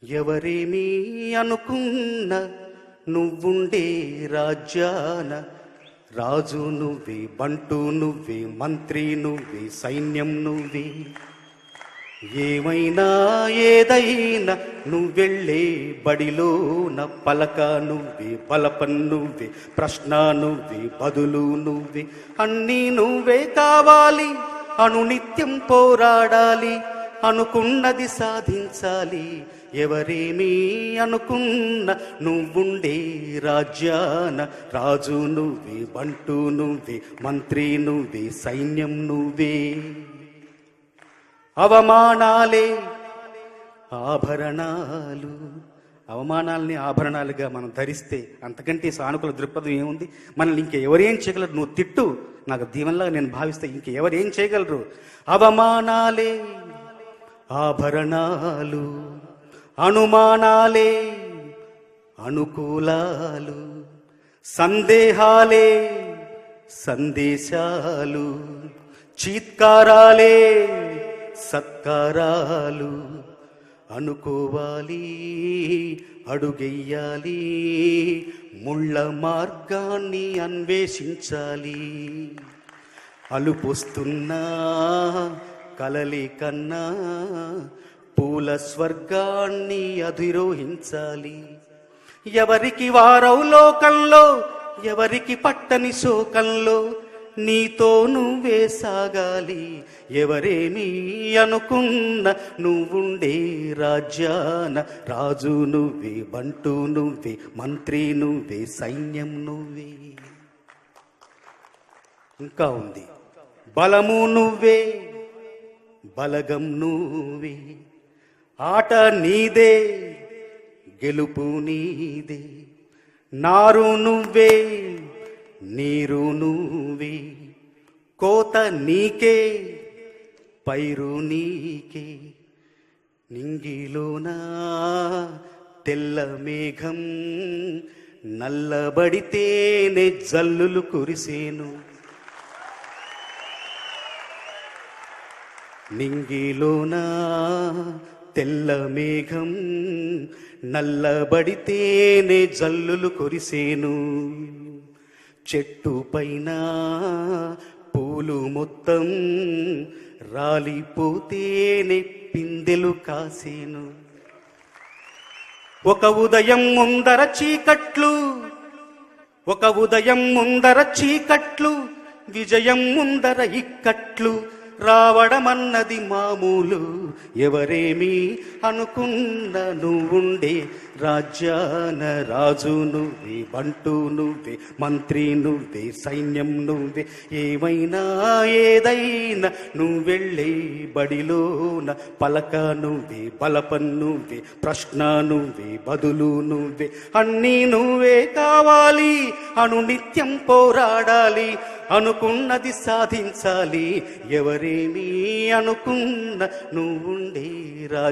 ఎవరేమీ అనుకున్న నువ్వుండే రాజ్యాన రాజు నువ్వే, బంటు నువ్వే, మంత్రి నువ్వే, సైన్యం నువ్వే. ఏమైనా ఏదైనా నువ్వెళ్ళే బడిలోన పలక నువ్వే, పలపన్ నువ్వే, ప్రశ్న నువ్వే, బదులు నువ్వే. అన్నీ నువ్వే కావాలి, అనునిత్యం పోరాడాలి, అనుకున్నది సాధించాలి. ఎవరేమీ అనుకున్న నువ్వుండే రాజ్యాన రాజు నువ్వే, బంటు నువ్వే, మంత్రి నువ్వే, సైన్యం నువ్వే. అవమానాలే ఆభరణాలు, అవమానాల్ని ఆభరణాలుగా మనం ధరిస్తే అంతకంటే సానుకూల దృక్పథం ఏముంది? మనల్ని ఇంకెవరేం చేయగలరు? నువ్వు తిట్టు, నాకు దీవెనలాగా నేను భావిస్తే ఇంకెవరేం చేయగలరు? అవమానాలే ఆభరణాలు, అనుమానాలే అనుకూలాలు, సందేహాలే సందేశాలు, చీత్కారాలే సత్కారాలు. అనుకోవాలి, అడుగెయ్యాలి, ముళ్ళ మార్గాన్ని అన్వేషించాలి. అలుపొస్తున్నా కలలి కన్నా పూల స్వర్గాన్ని అధిరోహించాలి. ఎవరికి వారవు లోకంలో, ఎవరికి పట్టని శోకంలో, నీతో నువ్వే సాగాలి. ఎవరేమీ అనుకున్న నువ్వుండే రాజ్యాన రాజు నువ్వే, బంటు నువ్వే, మంత్రి నువ్వే, సైన్యం నువ్వే. ఇంకా ఉంది. బలము నువ్వే, బలగం నువ్వే, ఆట నీదే, గెలుపు నీదే. నారు నువ్వే, నీరు నువ్వే, కోత నీకే, పైరు నీకే. నింగిలోనా తెల్ల మేఘం నల్లబడితేనే జల్లులు కురిసేను. నింగిలోనా తెల్ల మేఘం నల్లబడితేనే జల్లులు కురిసేను. చెట్టు పైన పూలు మొత్తం రాలిపోతేనే పిందెలు కాసేను. ఒక ఉదయం ముందర చీకట్లు, ఒక ఉదయం ముందర చీకట్లు, విజయం ముందర ఇక్కట్లు. రావడమన్నది మామూలు. ఎవరేమీ అనుకున్న నువ్వుండే రాజ్యాన రాజు నువ్వే, బంటు నువ్వే, మంత్రి నువ్వే, సైన్యం నువ్వే. ఏమైనా ఏదైనా నువ్వెళ్ళే బడిలోన పలక నువ్వే, బలపన్ నువ్వే, ప్రశ్న నువ్వే, బదులు నువ్వే. అన్నీ నువ్వే కావాలి, అనునిత్యం పోరాడాలి, అనుకున్నది సాధించాలి. ఎవరేమీ అనుకున్న నువ్వుండే రాజు.